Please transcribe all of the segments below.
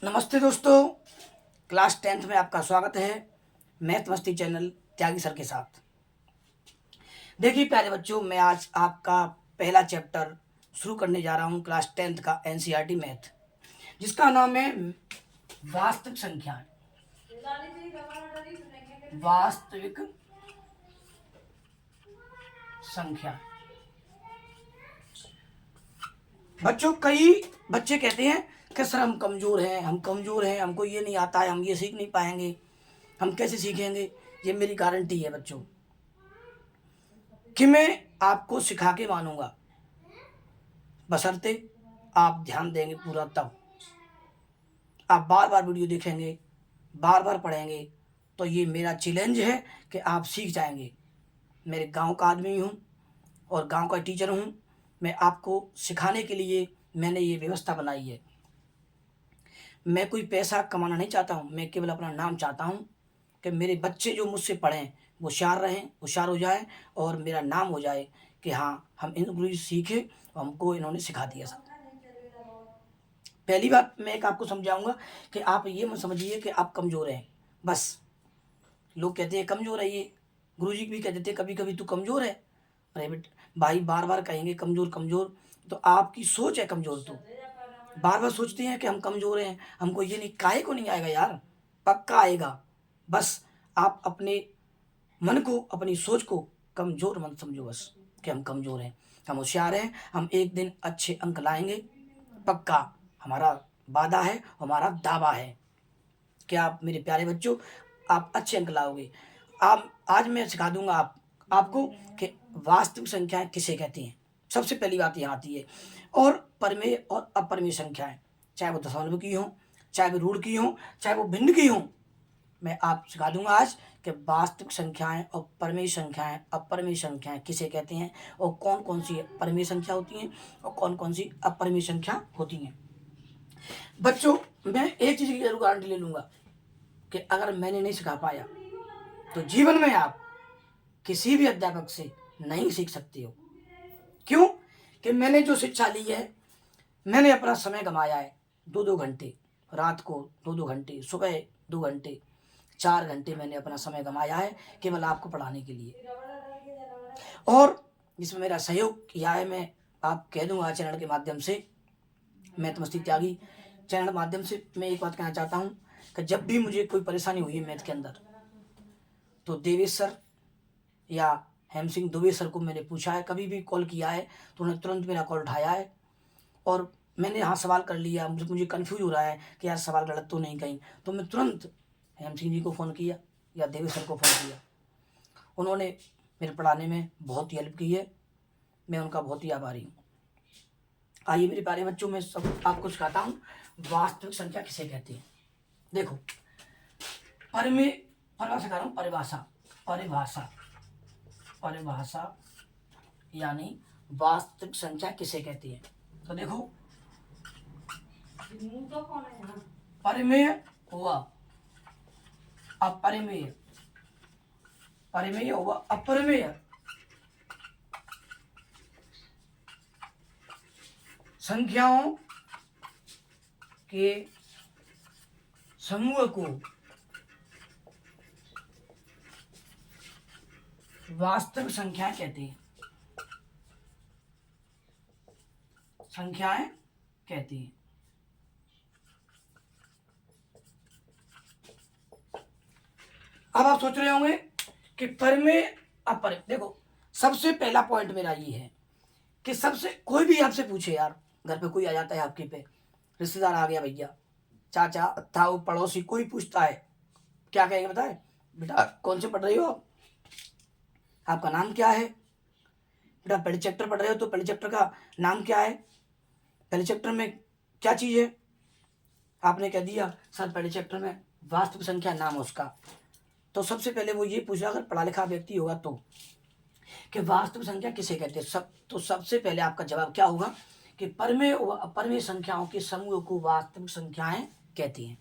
नमस्ते दोस्तों, class 10th में आपका स्वागत है मैथ मस्ती चैनल त्यागी सर के साथ। देखिए प्यारे बच्चों, मैं आज आपका पहला चैप्टर शुरू करने जा रहा हूँ क्लास 10th का एनसीईआरटी मैथ, जिसका नाम है वास्तविक संख्याएं। वास्तविक संख्या। बच्चों, कई बच्चे कहते हैं कि सर हम कमज़ोर हैं, हमको ये नहीं आता है, हम ये सीख नहीं पाएंगे, हम कैसे सीखेंगे। ये मेरी गारंटी है बच्चों कि मैं आपको सिखा के मानूंगा, बशर्ते आप ध्यान देंगे पूरा। तब आप बार बार वीडियो देखेंगे, बार बार पढ़ेंगे, तो ये मेरा चैलेंज है कि आप सीख जाएंगे। मेरे गांव का आदमी हूँ और गांव का टीचर हूँ। मैं आपको सिखाने के लिए मैंने ये व्यवस्था बनाई है। मैं कोई पैसा कमाना नहीं चाहता हूँ, मैं केवल अपना नाम चाहता हूँ कि मेरे बच्चे जो मुझसे पढ़ें वो होशियार रहें, होशियार हो जाए और मेरा नाम हो जाए कि हाँ, हम इन गुरु जी सीखे और हमको इन्होंने सिखा दिया सब। पहली बात मैं एक आपको समझाऊंगा कि आप ये मत समझिए कि आप कमज़ोर हैं। बस लोग कहते हैं कमज़ोर है, ये गुरुजी भी कह देते हैं कभी कभी तू कमज़ोर है। अरे बेट भाई, बार बार कहेंगे कमज़ोर कमज़ोर, तो आपकी सोच है कमज़ोर। तो बार बार सोचते हैं कि हम कमज़ोर हैं, हमको ये नहीं, काहे को नहीं आएगा यार, पक्का आएगा। बस आप अपने मन को, अपनी सोच को कमज़ोर मत समझो, बस कि हम कमज़ोर हैं। हम होशियार हैं, हम एक दिन अच्छे अंक लाएंगे, पक्का। हमारा वादा है, हमारा दावा है कि आप मेरे प्यारे बच्चों, आप अच्छे अंक लाओगे। आप आज मैं सिखा दूंगा आपको कि वास्तविक संख्याएं किसे कहती हैं। सबसे पहली बात यहाँ आती है, और परमेय और अपरमेय संख्याएं, चाहे वो दशमलव की हों, चाहे वो रूढ़ की हों, चाहे वो भिन्न की हों, मैं आप सिखा दूंगा आज कि वास्तविक संख्याएं और परमेय संख्याएं, अपरमेय संख्याएं किसे कहते हैं, और कौन कौन सी परमेय संख्या होती हैं और कौन कौन सी अपरमेय संख्या होती हैं। बच्चों, मैं एक चीज़ की जरूर गारंटी ले लूँगा कि अगर मैंने नहीं सिखा पाया तो जीवन में आप किसी भी अध्यापक से नहीं सीख सकते हो। क्यों? कि मैंने जो शिक्षा ली है, मैंने अपना समय गंवाया है 2-2 घंटे, रात को 2-2 घंटे, सुबह 2 घंटे, 4 घंटे मैंने अपना समय गंवाया है केवल आपको पढ़ाने के लिए। और जिसमें मेरा सहयोग किया है, मैं आप कह दूंगा चैनल के माध्यम से, मैथ मस्ती त्यागी चैनल के माध्यम से मैं एक बात कहना चाहता हूँ कि जब भी मुझे कोई परेशानी हुई है मैथ के अंदर, तो देवेश सर या हेम सिंह दुबे सर को मैंने पूछा है, कभी भी कॉल किया है तो उन्होंने तुरंत मेरा कॉल उठाया है। और मैंने यहाँ सवाल कर लिया, मुझे कन्फ्यूज हो रहा है कि यार सवाल गलत तो नहीं कहीं, तो मैं तुरंत हेम सिंह जी को फ़ोन किया या देवेश सर को फ़ोन किया। उन्होंने मेरे पढ़ाने में बहुत ही हेल्प की है, मैं उनका बहुत ही आभारी हूँ। आइए मेरे प्यारे बच्चों, मैं सब आपको सिखाता हूँ वास्तविक संख्या किसे कहते हैं। देखो, परिभाषा सिखा रहा हूँ, परिभाषा यानी वास्तविक संख्या किसे कहती है। तो देखो, परिमेय हुआ अपरिमेय, परिमेय हुआ अपरिमेय, संख्याओं के समूह को वास्तविक संख्याएं कहते हैं, संख्याएं कहती हैं। अब आप सोच रहे होंगे कि परिमेय अपरिमेय। देखो, सबसे पहला पॉइंट मेरा ये है कि सबसे, कोई भी आपसे पूछे, यार घर पे कोई आ जाता है आपके पे, रिश्तेदार आ गया, भैया, चाचा, ताऊ, पड़ोसी, कोई पूछता है, क्या कहेंगे बताए? बेटा कौन से पढ़ रही हो आप, आपका नाम क्या है? बेटा पहले चैप्टर पढ़ रहे हो तो पहले चैप्टर का नाम क्या है, पहले चैप्टर में क्या चीज़ है? आपने कह दिया सर पहले चैप्टर में वास्तविक संख्या नाम है उसका, तो सबसे पहले वो ये पूछ रहा, अगर पढ़ा लिखा व्यक्ति होगा तो, कि वास्तविक संख्या किसे कहते हैं। तो सबसे पहले आपका जवाब क्या होगा कि परिमेय व अपरिमेय संख्याओं के समूह को वास्तविक संख्याएं कहती हैं।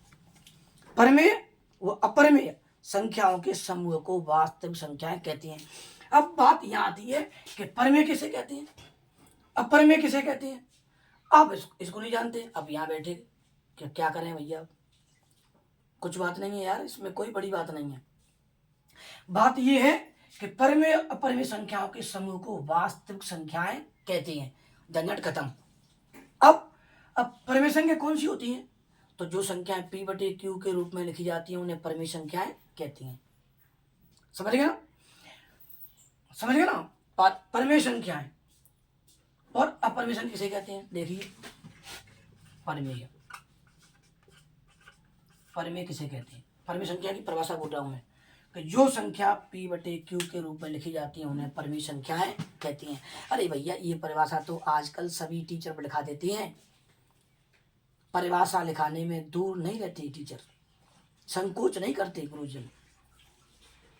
परिमेय व अपरिमेय संख्याओं के समूह को वास्तविक संख्याएं कहती हैं। अब बात यहाँ आती है कि परिमेय किसे कहते हैं, अपरिमेय किसे कहते हैं। आप इसको नहीं जानते, अब यहाँ बैठे क्या करें भैया, कुछ बात नहीं है यार, इसमें कोई बड़ी बात नहीं है। बात यह है कि परमेय अपरमेय संख्याओं के समूह को वास्तविक संख्याएं कहती हैं। झंझट खत्म। अब परमेय संख्या कौन सी होती हैं? तो जो संख्याएं p बटे q के रूप में लिखी जाती हैं उन्हें परमेय संख्याएं कहती हैं। समझ गए ना? समझ गए ना? परमेय संख्याएं और अपरमेय संख्या किसे कहते हैं? देखिए, परमेय किसे कहते हैं? परमेय संख्या की परिभाषा बोल रहा हूं मैं कि जो संख्या p बटे q के रूप में लिखी जाती है उन्हें परमेय संख्याएं कहती हैं। अरे भैया, ये परिभाषा तो आजकल सभी टीचर लिखा देते हैं। परिभाषा लिखाने में दूर नहीं रहती टीचर, संकोच नहीं करते गुरुजन,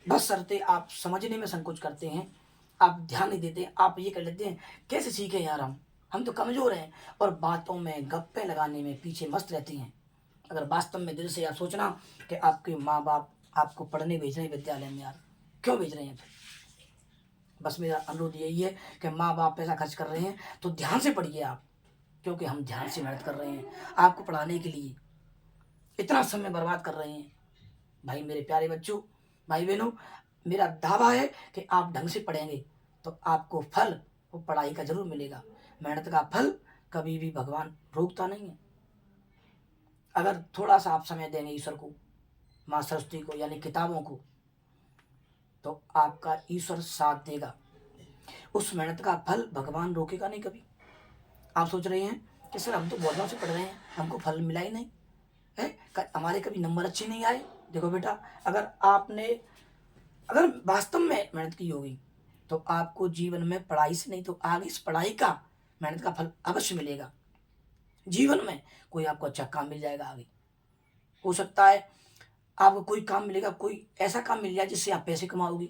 बस शर्ते आप समझने में संकोच करते हैं, आप ध्यान नहीं देते, आप ये कर लेते हैं कैसे सीखे यार, हम तो कमजोर हैं, और बातों में गप्पे लगाने में पीछे मस्त रहती हैं। अगर वास्तव में दिल से यार सोचना कि आपके माँ बाप आपको पढ़ने भेज रहे हैं विद्यालय में, यार क्यों भेज रहे हैं? बस मेरा अनुरोध यही है कि माँ बाप पैसा खर्च कर रहे हैं तो ध्यान से पढ़िए आप, क्योंकि हम ध्यान से मेहनत कर रहे हैं आपको पढ़ाने के लिए, इतना समय बर्बाद कर रहे हैं। भाई मेरे प्यारे बच्चों, भाई बहनों, मेरा दावा है कि आप ढंग से पढ़ेंगे तो आपको फल वो पढ़ाई का जरूर मिलेगा। मेहनत का फल कभी भी भगवान रोकता नहीं है। अगर थोड़ा सा आप समय देंगे ईश्वर को, माँ सरस्वती को, यानी किताबों को, तो आपका ईश्वर साथ देगा। उस मेहनत का फल भगवान रोकेगा नहीं कभी। आप सोच रहे हैं कि सर हम तो बहुत दिनों से पढ़ रहे हैं, हमको फल मिला ही नहीं है, हमारे कभी नंबर अच्छे नहीं आए। देखो बेटा, अगर वास्तव में मेहनत की होगी तो आपको जीवन में पढ़ाई से नहीं तो आगे इस पढ़ाई का मेहनत का फल अवश्य मिलेगा। जीवन में कोई आपको अच्छा काम मिल जाएगा, आगे हो सकता है आपको कोई काम मिलेगा, कोई ऐसा काम मिल जाए जिससे आप पैसे कमाओगे।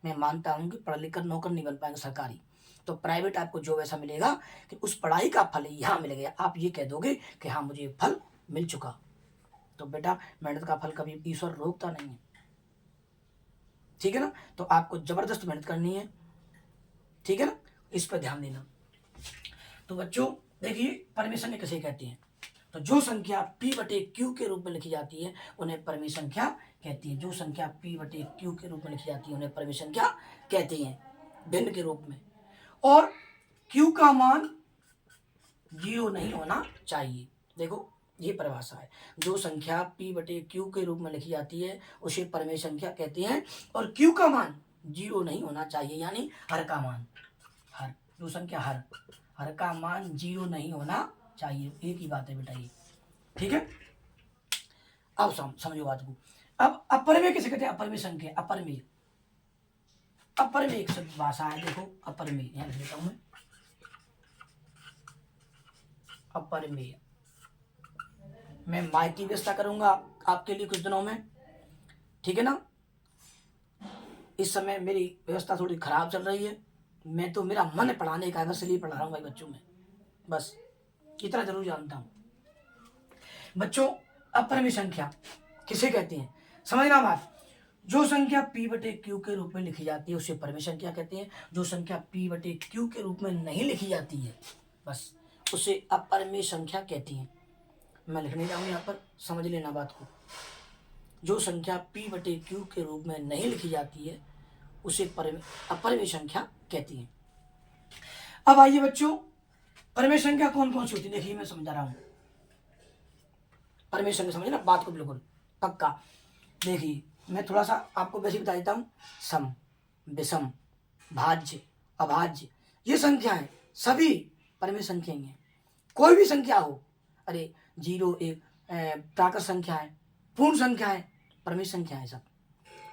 मैं मानता हूँ कि पढ़ लिख कर नौकर नहीं बन पाएंगे सरकारी, तो प्राइवेट आपको जॉब ऐसा मिलेगा कि उस पढ़ाई का फल यहाँ मिल गया, आप ये कह दोगे कि हाँ मुझे फल मिल चुका। तो बेटा, मेहनत का फल कभी ईश्वर रोकता नहीं है, ठीक है ना? तो आपको जबरदस्त मेहनत करनी है, ठीक है ना? इस पर ध्यान देना। तो बच्चों देखिए, परमेय संख्या किसे कहते हैं? तो जो संख्या p बटे q के रूप में लिखी जाती है उन्हें परमेय संख्या कहती है। जो संख्या p बटे q के रूप में लिखी जाती है उन्हें परमेय संख्या कहती हैं, भिन्न के रूप में। और q का मान 0 नहीं होना चाहिए। देखो, ये परिभाषा है। जो संख्या p बटे q के रूप में लिखी जाती है उसे परमेय संख्या कहते हैं, और q का मान 0 नहीं होना चाहिए, यानी हर का मान, हर जो संख्या हर का मान 0 नहीं होना चाहिए। एक ही बात है बेटा ये, ठीक है? अब समझो बात को। अब अपरमेय किसे कहते हैं? अपरमेय संख्या, अपरमेय एक शब्द भाषा है। देखो, अपरमेय यहां लिख देता हूं मैं, अपरमेय। मैं माइक की व्यवस्था करूंगा आपके लिए कुछ दिनों में, ठीक है ना? इस समय मेरी व्यवस्था थोड़ी खराब चल रही है, मैं तो मेरा मन है पढ़ाने का, इसलिए पढ़ा रहा हूँ भाई बच्चों में, बस इतना जरूर जानता हूँ। बच्चों, अपरमेय संख्या किसे कहते हैं? समझना बात। जो संख्या p बटे q के रूप में लिखी जाती है उसे परमेय संख्या कहते हैं। जो संख्या p बटे q के रूप में नहीं लिखी जाती है, बस उसे अपरमेय संख्या कहती हैं। मैं लिखने जाऊँ यहाँ पर, समझ लेना बात को। जो संख्या p बटे q के रूप में नहीं लिखी जाती है उसे अपरमेय संख्या कहती हैं। अब आइए बच्चों, परमेय संख्या कौन कौन सी होती है? देखिए, मैं समझा रहा हूं परमेय संख्या, समझे ना बात को बिल्कुल पक्का। देखिए, मैं थोड़ा सा आपको वैसे बता देता हूँ। सम, विषम, भाज्य, अभाज्य, ये संख्याएं सभी परमेय संख्या ही हैं। कोई भी संख्या हो, अरे 0 1 प्राकृत संख्याएं, पूर्ण संख्याएं, परमेय संख्याएं, सब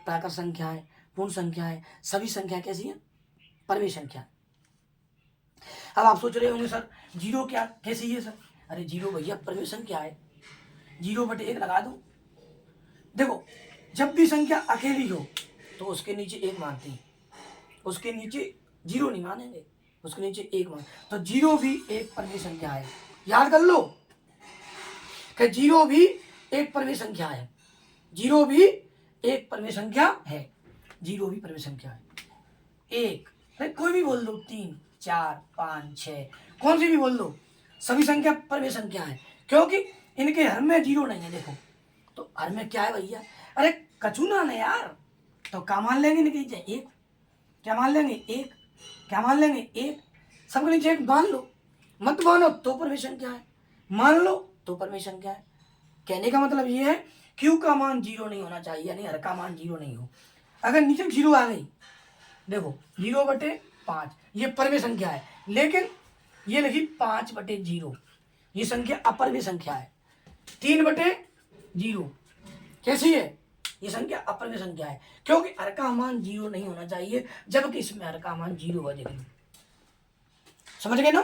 प्राकृत संख्याएं, पूर्ण संख्याएं, सभी संख्याएं कैसी हैं? परमेय संख्या। अब आप सोच रहे होंगे सर 0 क्या कैसी है सर? अरे 0 भैया परमेय संख्या है, 0 बटे 1 लगा दो। देखो, जब भी संख्या अकेली हो तो उसके नीचे 1 मानते हैं, उसके नीचे 0 नहीं मानेंगे, उसके नीचे 1 मान, तो 0 भी एक परमेय संख्या है। याद कर लो कि 0 भी एक परमेय संख्या है, 0 भी एक परमेय संख्या है, 0 भी परमेय संख्या है। 1, अरे कोई भी बोल दो, 3 4 5 6, कौन सी भी बोल दो, सभी संख्या परमेय संख्या है। क्योंकि इनके हर में जीरो नहीं है। देखो तो हर में क्या है भैया, अरे कचूना ने यार, तो क्या मान लेंगे इनके नीचे एक, क्या मान लेंगे एक, क्या मान लेंगे एक, सबके नीचे एक मान लो, मत मानो तो परमेशन क्या है, मान लो तो परमेशन क्या है। कहने का मतलब ये है क्यू का मान जीरो नहीं होना चाहिए, यानी हर का मान जीरो नहीं हो। अगर नीचे जीरो आ गई, देखो 0/5 ये परमे संख्या है, लेकिन ये लिखी 5/0, ये संख्या अपरमे संख्या है। 3/0 कैसी है, ये संख्या अपरमे संख्या है, क्योंकि हर का मान जीरो नहीं होना चाहिए, जबकि इसमें हर का मान जीरो है। देखिए समझ गए ना,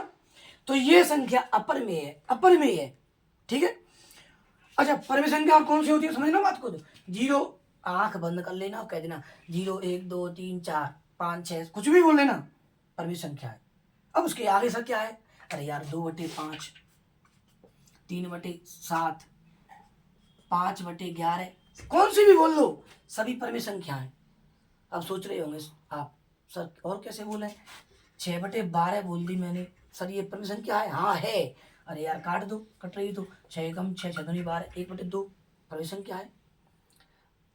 तो ये संख्या अपरमेय है, अपरमेय है, ठीक है। अच्छा परमे संख्या और कौन सी होती है समझना बात को, जीरो आंख बंद कर लेना और कह देना 0 1 2 3 4 5 6 कुछ भी बोल लेना, परमे संख्या है। अब उसके आगे से क्या है, अरे यार 2/5, 3/7, 5/11, कौन सी भी बोल लो, सभी परमे संख्या है। अब सोच रहे होंगे आप सर और कैसे बोले, 6/12 बोल दी मैंने, सर ये परमे संख्या है, हाँ है। अरे यार काट दो, कट रही तो 6 कम 6 6 दूनी 12, 1/2 परमे संख्या है।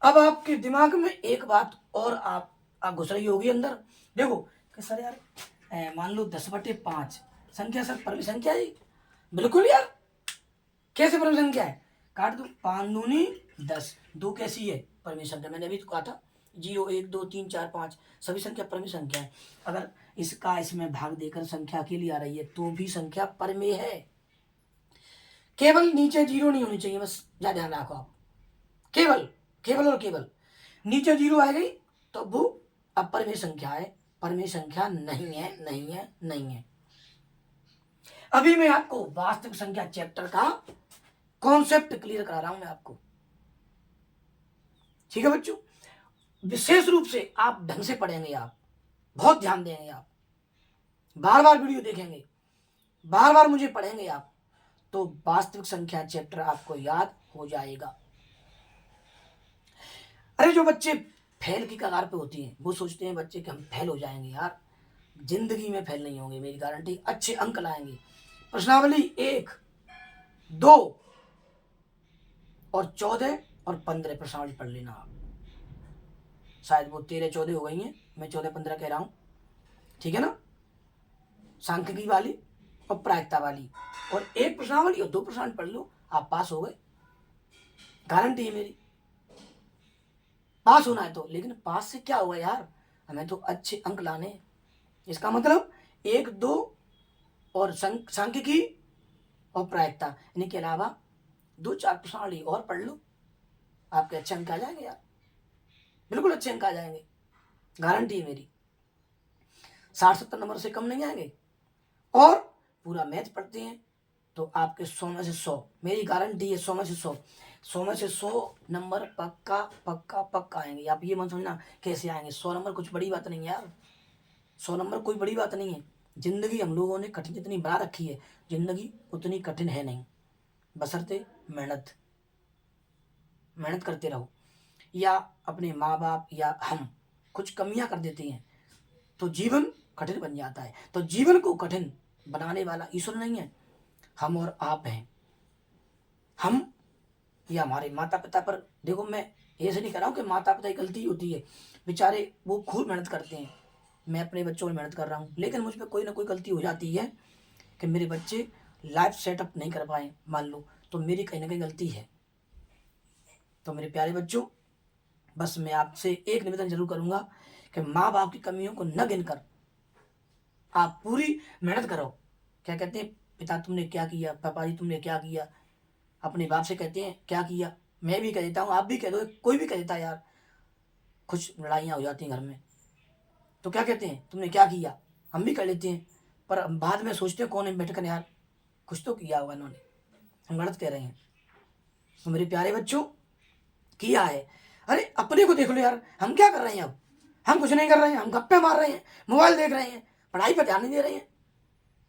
अब आपके दिमाग में एक बात और आप घुस रही होगी अंदर, देखो कि सर यार मान लो 10/5 संख्या सर परमे संख्या है, बिल्कुल यार, कैसे परम संख्या है, काट दो, 5 दूनी 10, 2 कैसी है परम संख्या, मैंने अभी तो कहा था 0 1 2 3 4 5 सभी संख्या परम संख्या है। अगर इसका इसमें भाग देकर संख्या अकेली आ रही है तो भी संख्या परमेय है, केवल नीचे जीरो नहीं होनी चाहिए, बस ज्यादा ध्यान रखो आप, केवल केवल और केवल नीचे जीरो आ गई तो वो अपरमेय संख्या है, परमेय संख्या नहीं है, नहीं है, नहीं है। अभी मैं आपको वास्तविक संख्या चैप्टर का कॉन्सेप्ट क्लियर करा रहा हूं मैं आपको, ठीक है बच्चों। विशेष रूप से आप ढंग से पढ़ेंगे, आप बहुत ध्यान देंगे, आप बार बार वीडियो देखेंगे, बार बार मुझे पढ़ेंगे आप, तो वास्तविक संख्या चैप्टर आपको याद हो जाएगा। अरे जो बच्चे फेल की कगार पे होती हैं वो सोचते हैं बच्चे कि हम फेल हो जाएंगे, यार जिंदगी में फेल नहीं होंगे, मेरी गारंटी, अच्छे अंक लाएंगे। प्रश्नावली 1 2 और 14 और 15 प्रश्नावली पढ़ लेना आप, शायद वो 13 14 हो गई हैं, मैं 14 15 कह रहा हूं, ठीक है ना। सांख्यिकी वाली और प्रायिकता वाली, और एक प्रश्नावली और 2 प्रश्नावली पढ़ लो, आप पास हो गए, गारंटी है मेरी, पास होना है तो। लेकिन पास से क्या होगा यार, हमें तो अच्छे अंक लाने हैं। इसका मतलब 1 2 और सांख्यिकी और प्रायिकता, इनके अलावा 2 4 प्रश्नावली और पढ़ लो, आपके अच्छे अंक आ जाएंगे यार, बिल्कुल अच्छे अंक आ जाएंगे, गारंटी है मेरी। 60-70 नंबर से कम नहीं आएंगे, और पूरा मैथ पढ़ते हैं तो आपके 100 में से 100, मेरी गारंटी है 100 में से 100, 100 में से 100 नंबर पक्का पक्का पक्का आएंगे। आप ये मत समझना कैसे आएंगे, 100 नंबर कुछ बड़ी बात नहीं है यार, 100 नंबर कोई बड़ी बात नहीं है। जिंदगी हम लोगों ने कठिन जितनी बना रखी है, जिंदगी उतनी कठिन है नहीं, बशर्ते मेहनत, मेहनत करते रहो। या अपने माँ बाप या हम कुछ कमियां कर देते हैं तो जीवन कठिन बन जाता है, तो जीवन को कठिन बनाने वाला ईश्वर नहीं है, हम और आप हैं। हम या हमारे माता पिता पर, देखो मैं ऐसे नहीं कर रहा हूँ कि माता पिता की गलती होती है, बेचारे वो खूब मेहनत करते हैं, मैं अपने बच्चों में मेहनत कर रहा हूँ, लेकिन मुझ पर कोई ना कोई गलती हो जाती है कि मेरे बच्चे लाइफ सेटअप नहीं कर पाए मान लो, तो मेरी कहीं ना कहीं गलती है। तो मेरे प्यारे बच्चों, बस मैं आपसे एक निवेदन जरूर करूंगा कि माँ बाप की कमियों को न गिनकर आप पूरी मेहनत करो। क्या कहते हैं, पिता तुमने क्या किया, पापा जी तुमने क्या किया, अपने बाप से कहते हैं क्या किया, मैं भी कह देता हूँ, आप भी कह दो, कोई भी कह देता है यार, कुछ लड़ाइयाँ हो जाती हैं घर में तो क्या कहते हैं तुमने क्या किया, हम भी कर लेते हैं, पर बाद में सोचते हैं कौन है बैठकर यार कुछ तो किया होगा इन्होंने, हम गलत कह रहे हैं। तो मेरे प्यारे बच्चों, किया है, अरे अपने को देख लो यार, हम क्या कर रहे हैं, अब हम कुछ नहीं कर रहे हैं, हम गप्पे मार रहे हैं, मोबाइल देख रहे हैं, पढ़ाई पर ध्यान नहीं दे रहे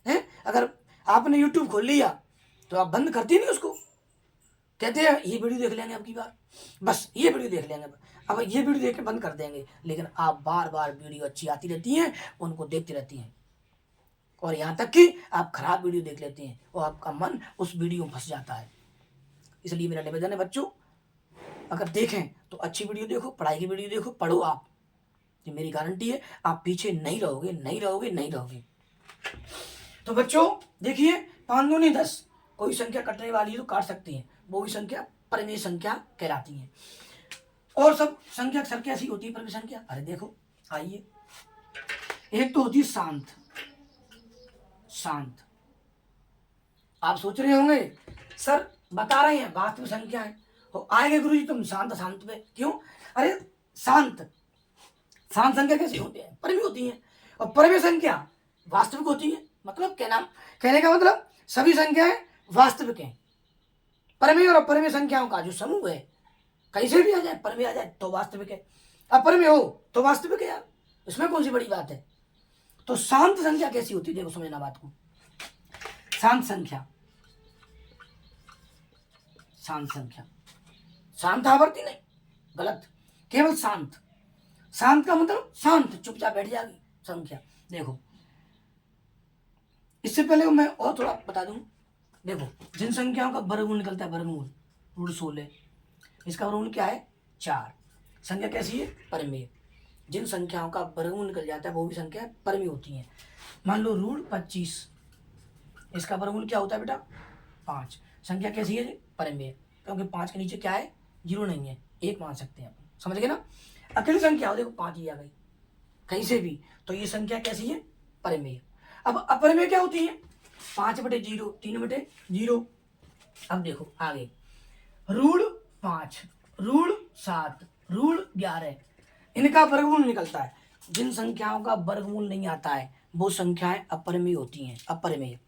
हैं। अगर आपने यूट्यूब खोल लिया तो आप बंद करती नहीं उसको, कहते हैं ये वीडियो देख लेंगे अब की बार, बस ये वीडियो देख लेंगे, अब ये वीडियो देख के बंद कर देंगे, लेकिन आप बार बार वीडियो अच्छी आती रहती हैं उनको देखती रहती हैं, और यहाँ तक कि आप खराब वीडियो देख लेते हैं और आपका मन उस वीडियो में फंस जाता है। इसलिए मेरा निवेदन है बच्चों, अगर देखें तो अच्छी वीडियो देखो, पढ़ाई की वीडियो देखो, पढ़ो आप, ये मेरी गारंटी है, आप पीछे नहीं रहोगे, नहीं रहोगे, नहीं रहोगे। तो बच्चों देखिए, 5 दूनी 10, कोई संख्या कटने वाली है तो काट सकती है, वो भी संख्या परिमेय संख्या कहलाती है। और सब संख्या अक्सर कैसी होती है परिमेय संख्या? अरे देखो, आइए, एक तो होती है शांत। शांत, आप सोच रहे होंगे सर बता रहे हैं वास्तविक संख्या है, तो आएंगे गुरु जी तुम शांत शांत पे क्यों? अरे शांत शांत संख्या कैसी होती है? परिमेय होती है, और परिमेय संख्या वास्तविक होती है। मतलब कहने का मतलब सभी संख्याएं वास्तविक हैं। परिमेय और अपरिमेय संख्याओं का जो समूह है, कहीं से भी आ जाए, परिमेय आ जाए तो वास्तविक है, अपरिमेय हो तो वास्तविक है यार, इसमें कौन सी बड़ी बात है? तो शांत संख्या कैसी होती है? देखो समझना बात को। शांत संख्या, शांत संख्या, शांत आवर्ती नहीं, गलत, केवल शांत। शांत का मतलब शांत, चुपचाप बैठ जाएगी संख्या। देखो इससे पहले मैं और थोड़ा बता दूं, देखो जिन संख्याओं का वर्गमूल निकलता है, वर्गमूल रूट 16, इसका वर्गमूल क्या है? 4। संख्या कैसी है? परिमेय। जिन संख्याओं का वर्गमूल निकल जाता है वो भी संख्या परिमेय होती हैं। मान लो रूट 25, इसका वर्गमूल क्या होता है बेटा? 5। संख्या कैसी है? परिमेय, क्योंकि 5 के नीचे क्या है? 0 नहीं है, 1 मान सकते हैं अपन, समझ गए ना? अकेली संख्या हो, देखो 5 ही आ गई कहीं से भी, तो ये संख्या कैसी है? परिमेय। अब अपरिमेय क्या होती है? 5/0, 3/0। अब देखो आगे, रूट 5, रूट 7, रूट 11, इनका वर्गमूल निकलता है। जिन संख्याओं का वर्गमूल नहीं आता है वो संख्याएं अपरिमेय होती हैं, अपरिमेय।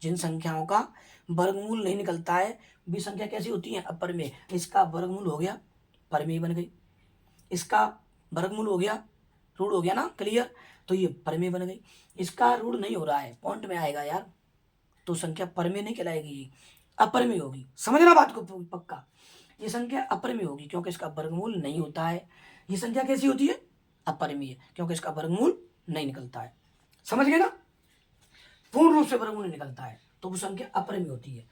जिन संख्याओं का वर्गमूल नहीं निकलता है वे संख्या कैसी होती है? अपरिमेय। इसका वर्गमूल हो गया, परिमेय बन गई। इसका वर्गमूल हो गया, रूट हो गया ना, क्लियर? तो ये परिमेय बन गई। इसका रूट नहीं हो रहा है, पॉइंट में आएगा यार, तो संख्या परिमेय नहीं कहलाएगी, ये अपरिमेय होगी। समझना बात को पक्का, ये संख्या अपरिमेय होगी क्योंकि इसका वर्गमूल नहीं होता है। ये संख्या कैसी होती है? अपरिमेय, क्योंकि इसका वर्गमूल नहीं निकलता है। समझ गए ना? पूर्ण रूप से वर्गमूल नहीं निकलता है तो वो संख्या अपरिमेय होती है।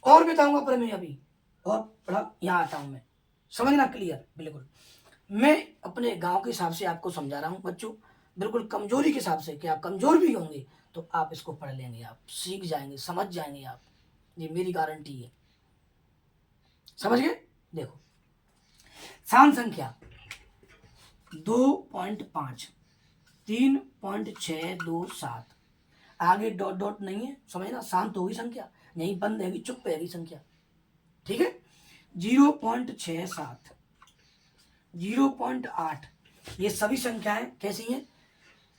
और बताऊंगा परिमेय अभी, और बड़ा यहाँ आता हूं मैं, समझना क्लियर बिल्कुल। मैं अपने गांव के हिसाब से आपको समझा रहा हूं बच्चों, बिल्कुल कमजोरी के हिसाब से, कि आप कमजोर भी होंगे तो आप इसको पढ़ लेंगे, आप सीख जाएंगे, समझ जाएंगे आप, ये मेरी गारंटी है। समझ गए? देखो शांत संख्या 2.5, 3.627, आगे डॉट डॉट नहीं है, समझना, शांत होगी संख्या, यहीं बंद रहेगी, चुप रहेगी संख्या, ठीक है? 0.67, 0.8, ये सभी संख्याएं कैसी हैं?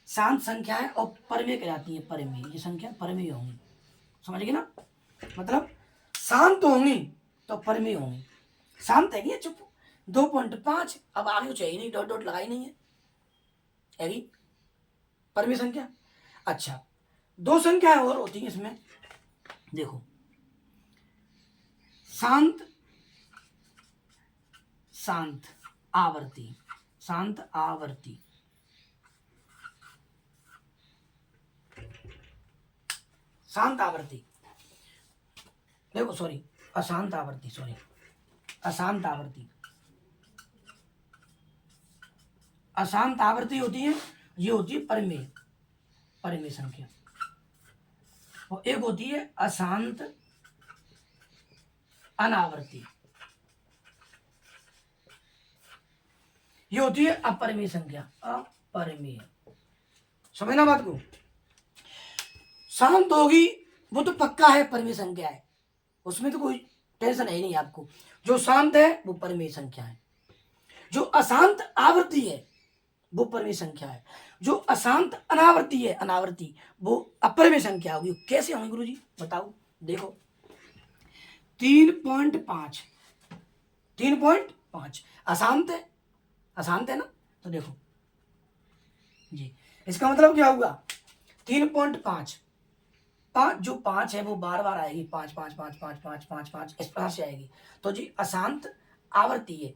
शांत संख्याएं और परिमेय कहलाती हैं, परिमेय। ये संख्या परिमेय होंगी, समझ गए ना? मतलब शांत होंगी तो परिमेय होंगी, शांत है कि चुप। 2.5, अब आगे कुछ है ही नहीं, डॉट डॉट लगाई नहीं है, परिमेय संख्या। अच्छा, 2 संख्याएं और होती हैं इसमें, देखो शांत, शांत आवर्ती, शांत आवर्ती, शांत आवर्ती, देखो सॉरी, अशांत आवर्ती, सॉरी अशांत आवर्ती, अशांत आवर्ती होती है, ये होती है परिमेय, परिमेय संख्या। और एक होती है अशांत अनावर्ती, ये होती है अपरिमेय संख्या, अपरिमेय। समझना बात को? शांत होगी वो तो पक्का है, परिमेय संख्या है, उसमें तो कोई टेंशन है नहीं आपको। जो शांत है वो परिमेय संख्या है, जो अशांत आवर्ती है वो परिमेय संख्या है, जो अशांत अनावर्ती है, अनावर्ती, वो अपरिमेय संख्या होगी। कैसे होंगी गुरुजी बताओ? देखो 3.5, 3.5 अशांत है, अशांत है ना, तो देखो जी, इसका मतलब क्या हुआ? 3.5, जो 5 है वो बार बार आएगी, 5 5 5 5 5 5 5 इस प्रकार से आएगी, तो जी अशांत आवर्ती है।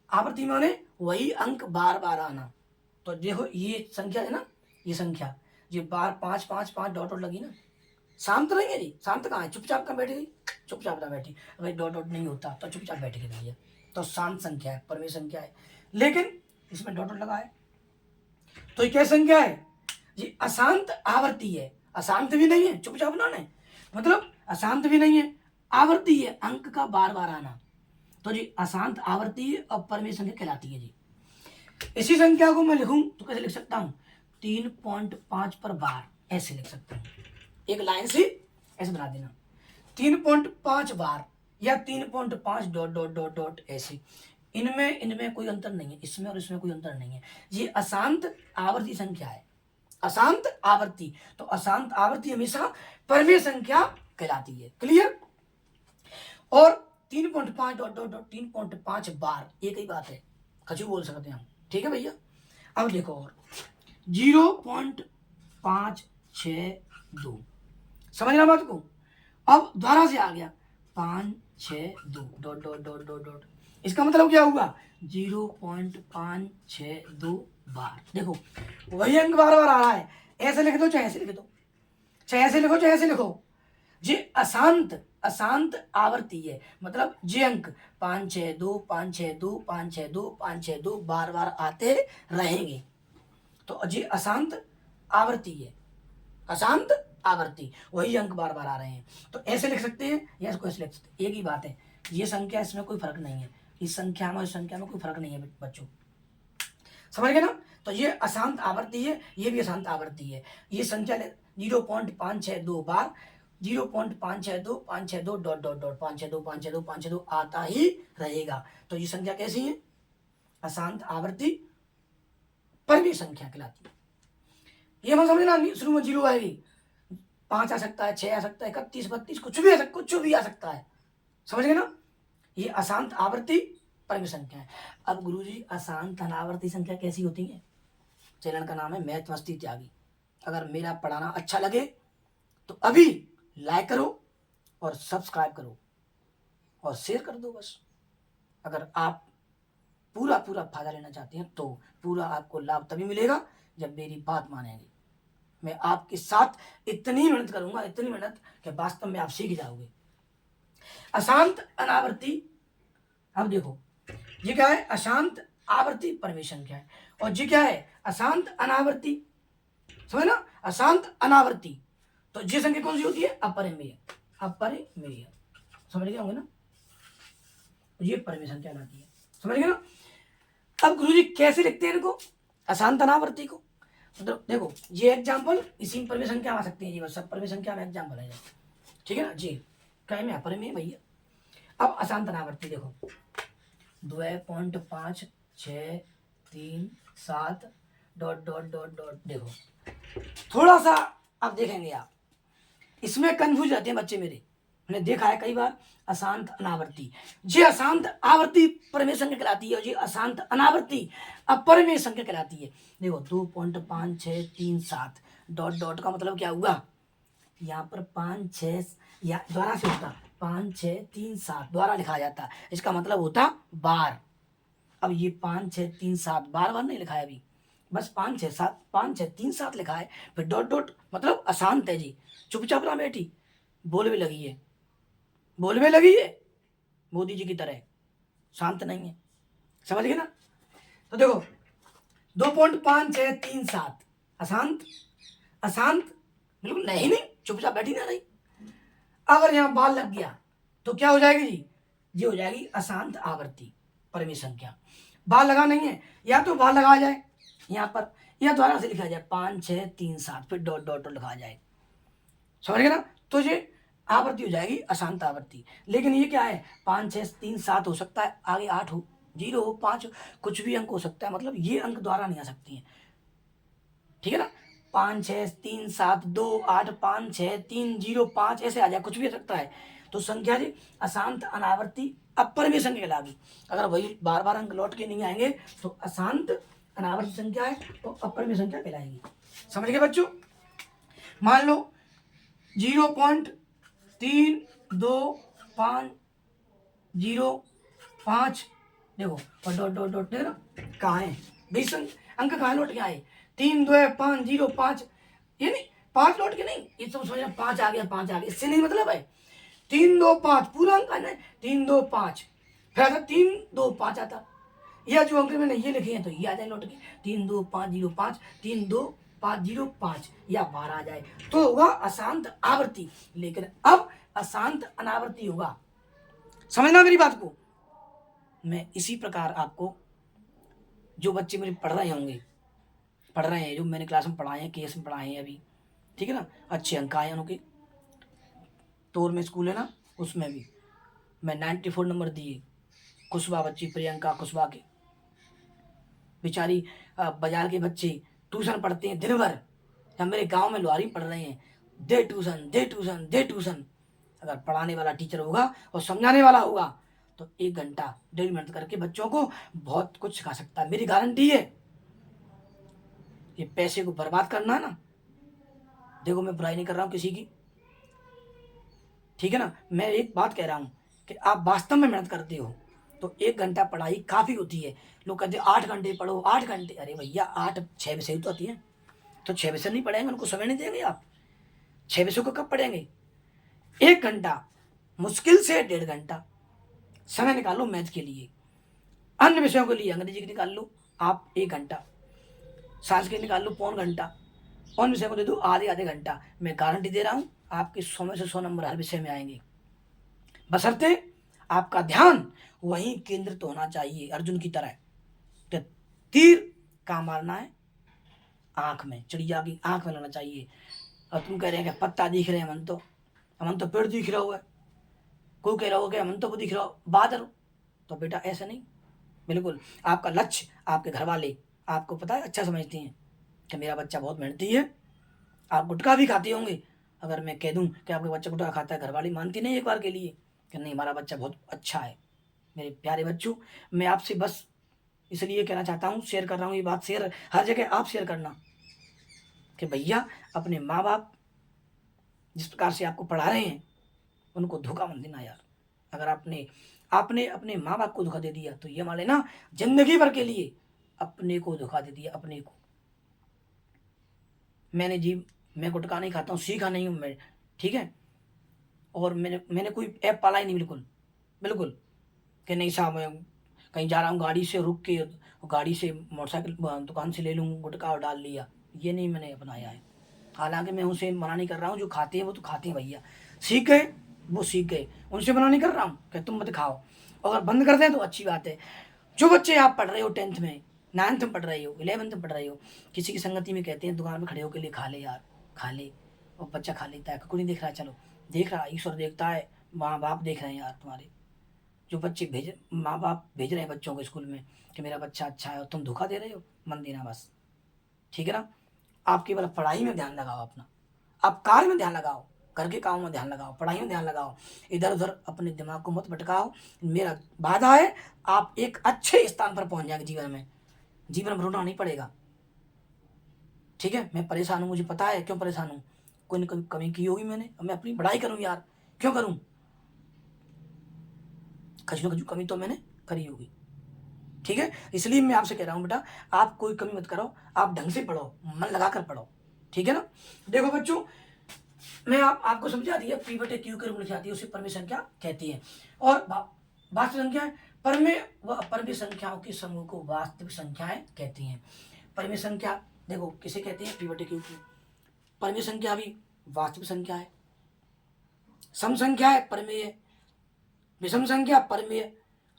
आवर्ती माने वही अंक बार बार आना, तो देखो ये संख्या है ना, ये संख्या ये बार 5 5 5 डॉट डॉट लगी ना, शांत नहीं है जी, शांत कहाँ है? चुपचाप कहाँ बैठ गई, चुपचाप ना बैठी, अगर डॉट डॉट नहीं होता तो चुपचाप बैठ के भैया, तो शांत संख्या है, परमेय संख्या है। लेकिन इसमें डॉट डॉट लगा है तो ये क्या संख्या है जी? अशांत आवर्ती है। अशांत भी नहीं है, चुपचाप ना नहीं, मतलब अशांत भी नहीं है, आवर्ती है, अंक का बार बार आना, तो जी अशांत आवर्ती है और परमेय संख्या कहलाती है जी। इसी संख्या को मैं लिखूं तो कैसे लिख सकता हूं? 3.5 पर बार, ऐसे लिख सकता हूं, एक लाइन से ऐसे बना देना, 3.5 बार या 3.5 डॉट डॉट डॉट डॉट ऐसे। इनमें कोई अंतर नहीं है, इसमें और इसमें कोई अंतर नहीं है। ये अशांत आवर्ती संख्या है, अशांत आवर्ती, तो अशांत आवर्ती हमेशा परमेय संख्या कहलाती है। क्लियर? और 3.5 डॉट डॉट डॉट 3.5 बार, एक ही बात है, खचू बोल सकते हैं हम। ठीक है भैया? अब देखो और 0.562, समझना बात को। अब दोबारा से आ गया 562 dot dot dot dot dot, इसका मतलब क्या हुआ? 0.562 बार। देखो वही अंक बार बार आ रहा है, ऐसे लिख दो चाहे ऐसे लिख दो, चाहे ऐसे लिखो चाहे ऐसे लिखो। ये अशांत आवर्ती है, मतलब जे अंक 562 562 562 562 बार बार आते रहेंगे, तो ये अशांत आवर्ती है, अशांत आवर्ती, वही अंक बार बार आ रहे हैं। तो ऐसे लिख सकते हैं या इसको ऐसे लिख सकते हैं, एक ही बात है। ये संख्या, इसमें कोई फर्क नहीं है, इस संख्या में इस संख्या में कोई फर्क नहीं है बच्चों, समझ गए ना? तो ये अशांत आवर्ती है, ये भी अशांत आवर्ती है। ये संख्या 0.562 बार 0.562 562 डॉट डॉट डॉट 562 562 562 आता ही रहेगा। तो ये संख्या कैसी है? अशांत आवर्ती परमेय संख्या कहलाती है। ये मत समझना शुरू में 0 आएगी, 5 आ सकता है, 6 आ सकता है, 31 32 कुछ भी आ सकता है, समझ गए ना? ये अशांत आवर्ती परमेय संख्या है। अब गुरुजी अशांत अनावर्ती संख्या कैसी होती है? चैनल का नाम है मैथ मस्ती त्यागी। अगर मेरा पढ़ाना अच्छा लगे तो अभी लाइक करो और सब्सक्राइब करो और शेयर कर दो बस। अगर आप पूरा फायदा लेना चाहते हैं तो पूरा आपको लाभ तभी मिलेगा जब मेरी बात मानेंगे। मैं आपके साथ इतनी मेहनत करूंगा, इतनी मेहनत कि वास्तव में आप सीख जाओगे। अशांत अनावर्ती, अब देखो ये क्या है? अशांत आवर्ती परमेय संख्या है, और ये क्या है? अशांत अनावर्ती, समझ ना? अशांत अनावर्ती, तो ये संख्या कौन सी होती है? अपरिमेय, अपरिमेय, समझ गए होंगे ना? ये परमेय संख्या कहलाती है, समझ गए ना? अब गुरुजी कैसे लिखते हैं इनको, अशांत अनावर्ती को? मतलब देखो ये एग्जाम्पल, इसी में परमेय संख्या आ सकती है जी, बस सब परमेय संख्या में एग्जाम्पल है, ठीक है ना जी? क्या में अपरिमेय भैया। अब अशांत अनावर्ती देखो 2.563 डॉट डॉट डॉट डॉट, देखो थोड़ा सा अब देखेंगे आप, इसमें कंफ्यूज रहते हैं बच्चे मेरे, मैंने देखा है कई बार। अशांत अनावर्ती, ये अशांत आवर्ती परमेय संख्या कहलाती है, और ये अशांत अनावर्ती अपरमेय संख्या कहलाती है। देखो 2.5637 डॉट डॉट का मतलब क्या हुआ? यहाँ पर 5 6 या द्वारा से होता 5 6 3 7 द्वारा लिखा जाता, इसका मतलब होता बार। अब ये 5 6 3 7 बार बार नहीं लिखा है अभी, बस 5 6 7 5 6 3 7 लिखा है, फिर डॉट डॉट मतलब अशांत है जी, चुपचाप ना बैठी, बोलने लगी है, बोलने लगी है मोदी जी की तरह, शांत नहीं है, समझ गए ना? तो देखो 2.5637 अशांत, अशांत बिल्कुल नहीं चुपचाप बैठी ना रही। अगर यहाँ बाल लग गया तो क्या हो जाएगी जी? ये हो जाएगी अशांत आवर्ती परमेय संख्या। बाल लगा नहीं है, या तो बाल लगाया जाए यहाँ पर, या द्वारा से लिखा जाए 5 6 3 7 फिर डॉट डॉट लिखा जाए, समझ गए ना? तो ये आवर्ती हो जाएगी अशांत आवर्ती। लेकिन ये क्या है? 5 6 3 7 हो सकता है, आगे 8 हो, 0 हो, 5 हो, कुछ भी अंक हो सकता है, मतलब ये अंक द्वारा नहीं आ सकती है, ठीक है ना? 5 6 3 7 2 8 5 6 3 0 5 ऐसे आ जाए, कुछ भी आ सकता है। तो संख्या जी अशांत अनावर्ती अपरिमेय संख्या कहलाएगी। अगर वही बार बार अंक लौट के नहीं आएंगे तो अशांत अनावर्ती संख्या है तो अपरिमेय संख्या कहलाएगी, समझ गए बच्चों? मान लो 0.3250 देखो, और डॉट डॉट डॉट देखो ना कहाँ है, 20 अंक कहाँ लौट के आए? 3 2 5 0 5, ये नहीं 5 लौट के नहीं, ये सब समझना 5 आ गया 5 आ गया, इससे नहीं मतलब है। 3 2 5 पूरा अंक आना है, 3 2 5, फिर आता 3 2 5 आता, या जो अंक मैंने ये लिखे हैं तो ये आ जाए लौट के 3 2 5 0 5, 3 2 5 0 5 या 12 आ जाए तो होगा अशांत आवर्ती। लेकिन अब अशांत अनावर्ती होगा, समझना मेरी बात को। मैं इसी प्रकार आपको जो बच्चे मेरे पढ़ रहे होंगे, पढ़ रहे हैं, जो मैंने क्लास में पढ़ाए हैं, केस में पढ़ाए हैं अभी, ठीक है ना, अच्छे अंक आए हैं उनके, तोर में स्कूल है ना, उसमें भी मैं 94 नंबर दिए। कुशवा बच्ची प्रियंका कुशवा के, बेचारी बाजार के बच्चे ट्यूशन पढ़ते हैं दिन भर, या मेरे गांव में लोहारी पढ़ रहे हैं, दे ट्यूशन दे ट्यूशन दे ट्यूशन। अगर पढ़ाने वाला टीचर होगा और समझाने वाला होगा तो 1 घंटा 1.5 मिनट करके बच्चों को बहुत कुछ सिखा सकता है, मेरी गारंटी है। ये पैसे को बर्बाद करना है ना, देखो मैं बुराई नहीं कर रहा हूँ किसी की, ठीक है ना, मैं एक बात कह रहा हूँ कि आप वास्तव में मेहनत करते हो तो 1 घंटा पढ़ाई काफ़ी होती है। लोग कहते हैं 8 घंटे पढ़ो, 8 घंटे, अरे भैया 8 6 विषय तो आती है, तो 6 विषय नहीं पढ़ेंगे, उनको समय नहीं देंगे आप, 6 विषयों को कब पढ़ेंगे? 1 घंटा, मुश्किल से 1.5 घंटा समय निकालो मैथ के लिए, अन्य विषयों के लिए अंग्रेजी की निकाल लो आप 1 घंटा, साइंस के निकाल लो 1.25 घंटा, उन विषय को दे दो आधे आधे घंटा। मैं गारंटी दे रहा हूँ आपके 100 में से 100 नंबर हर विषय में आएंगे, बशर्ते आपका ध्यान वहीं केंद्रित होना चाहिए, अर्जुन की तरह। तो तीर कहाँ मारना है? आंख में, चिड़िया की आंख में लगना चाहिए। और तुम कह रहे हैं कि पत्ता दिख रहे हैं, अमन तो पेड़ दिख रहा हुआ है, कोई कह रहा होगा कि अमन तो दिख रहा हो बादल, तो बेटा ऐसा नहीं, बिल्कुल आपका लक्ष्य, आपके घर वाले आपको पता है अच्छा समझते हैं कि मेरा बच्चा बहुत मेहनती है। आप गुटखा भी खाते होंगे, अगर मैं कह दूं कि आपका बच्चा गुटखा खाता है, घर वाली मानती नहीं एक बार के लिए कि नहीं हमारा बच्चा बहुत अच्छा है। मेरे प्यारे बच्चों, मैं आपसे बस इसलिए कहना चाहता हूँ, शेयर कर रहा हूँ ये बात, शेयर हर जगह आप शेयर करना कि भैया अपने माँ बाप जिस प्रकार से आपको पढ़ा रहे हैं उनको धोखा मत देना यार। अगर आपने आपने अपने माँ बाप को धोखा दे दिया तो ये मान लेना जिंदगी भर के लिए अपने को धोखा दे दिया, अपने को। मैं गुटखा नहीं खाता हूँ, सीखा नहीं हूँ मैं, ठीक है, और मैंने कोई ऐप पाला ही नहीं, बिल्कुल बिल्कुल कि नहीं साहब मैं कहीं जा रहा हूँ गाड़ी से रुक के गाड़ी से मोटरसाइकिल दुकान से ले लूँ गुटखा और डाल लिया, ये नहीं मैंने अपनाया है। हालांकि मैं उनसे मना नहीं कर रहा हूँ, जो खाते हैं वो तो खाते हैं भैया, सीख गए वो सीख गए, उनसे मना नहीं कर रहा हूँ कि तुम मत खाओ, अगर बंद कर दें तो अच्छी बात है। जो बच्चे आप पढ़ रहे हो 10th में, 9th में पढ़ रहे हो, 11th में पढ़ रहे हो, किसी की संगति में कहते हैं दुकान में खड़े होकर लिए खा ले यार, खा ले, और बच्चा खा लेता है, कोई नहीं देख रहा, चलो देख रहा, ईश्वर देखता है, माँ बाप देख रहे हैं यार तुम्हारे, जो बच्चे माँ बाप भेज रहे हैं बच्चों को स्कूल में कि मेरा बच्चा अच्छा है, और तुम धोखा दे रहे हो, मन देना बस, ठीक है ना। आप केवल पढ़ाई में ध्यान लगाओ अपना, आप कार्य में ध्यान लगाओ, घर के काम में ध्यान लगाओ, पढ़ाई में ध्यान लगाओ, इधर उधर अपने दिमाग को मत भटकाओ। मेरा वादा है आप एक अच्छे स्थान पर पहुंच जाएंगे जीवन में, जीवन में रोना नहीं पड़ेगा, ठीक है। मैं परेशान हूँ, मुझे पता है क्यों परेशान हूँ, कोई न कोई कमी की होगी मैंने, अब मैं अपनी पढ़ाई करूँ यार, क्यों करूँ, कुछ न कुछ कमी तो मैंने करी होगी, ठीक है। इसलिए मैं आपसे कह रहा हूँ बेटा आप कोई कमी मत करो, आप ढंग से पढ़ो, मन लगा कर पढ़ो, ठीक है ना। देखो बच्चों, मैं आपको समझा दिया, पी बटे क्यू के रूप में लिखी उसे परमेय संख्या कहती है, और वास्तविक संख्या है, परमेय व अपरमेय संख्याओं के समूह को वास्तविक संख्याएं कहती हैं। परमेय संख्या देखो किसे कहते हैं, पी बटे क्यू की। परमेय संख्या भी वास्तविक संख्या है, सम संख्या है परमेय, विषम संख्या परमेय,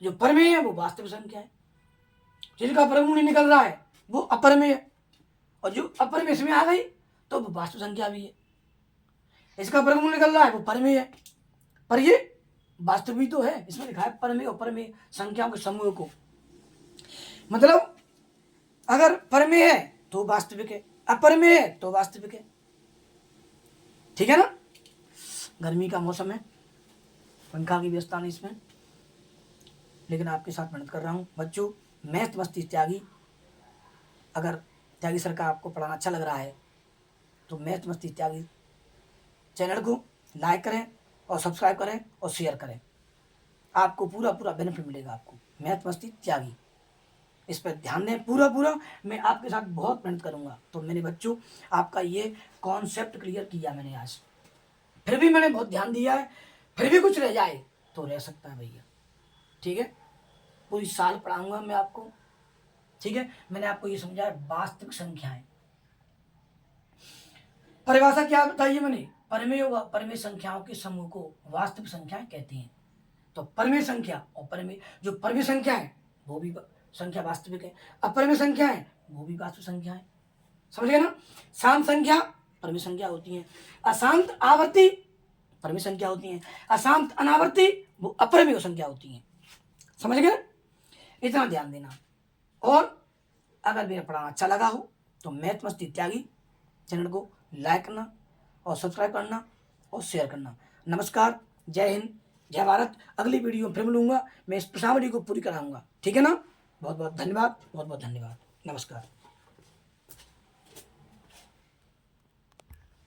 जो परमेय है वो वास्तविक संख्या है, जिनका वर्गमूल नहीं निकल रहा है वो अपरमेय है, और जो अपरमेय इसमें आ गई तो वो वास्तविक संख्या भी है, इसका वर्गमूल निकल रहा है वो परमेय है, पर ये वास्तविक भी तो है, इसमें लिखा है परमेय और अपरमेय संख्याओं के समूह को, मतलब अगर परमेय है तो वास्तविक है, अपरमेय है तो वास्तविक है, ठीक है ना। गर्मी का मौसम है, पंखा की व्यवस्था नहीं इसमें, लेकिन आपके साथ मेहनत कर रहा हूँ बच्चों। मैथ मस्ती त्यागी, अगर त्यागी सर का आपको पढ़ाना अच्छा लग रहा है तो मैथ मस्ती त्यागी चैनल को लाइक करें और सब्सक्राइब करें और शेयर करें, आपको पूरा बेनिफिट मिलेगा आपको। मैथ मस्ती त्यागी, इस पर ध्यान दें पूरा, मैं आपके साथ बहुत मेहनत करूंगा। तो मेरे बच्चों आपका ये कॉन्सेप्ट क्लियर किया मैंने आज, फिर भी मैंने बहुत ध्यान दिया है, फिर भी कुछ रह जाए तो रह सकता है भैया, ठीक है। पूरी साल पढ़ाऊंगा मैं आपको, ठीक है। मैंने आपको ये समझाया वास्तविक संख्याएं, परिभाषा क्या बताइए मैंने, परमेय व परमेय संख्याओं के समूह को वास्तविक संख्याएं कहते हैं। तो परमेय संख्या और परमेय, जो परमेय संख्या है वो भी संख्या वास्तविक है, अपरमेय संख्या है वो भी वास्तविक संख्या है, समझ गए ना। शांत संख्या परमेय संख्या होती है, अशांत आवर्ती परमेय संख्या होती है, अशांत अनावर्ती वो अपरमेय संख्या होती है, समझ गए। इतना ध्यान देना। और अगर मेरा पढ़ाना अच्छा लगा हो तो मैथ मस्ती त्यागी चैनल को लाइक करना और सब्सक्राइब करना और शेयर करना। नमस्कार, जय हिंद, जय भारत। अगली वीडियो फिर मिलूंगा, मैं इस प्रश्नावली को पूरी कराऊंगा, ठीक है ना। बहुत बहुत धन्यवाद, बहुत बहुत धन्यवाद, नमस्कार।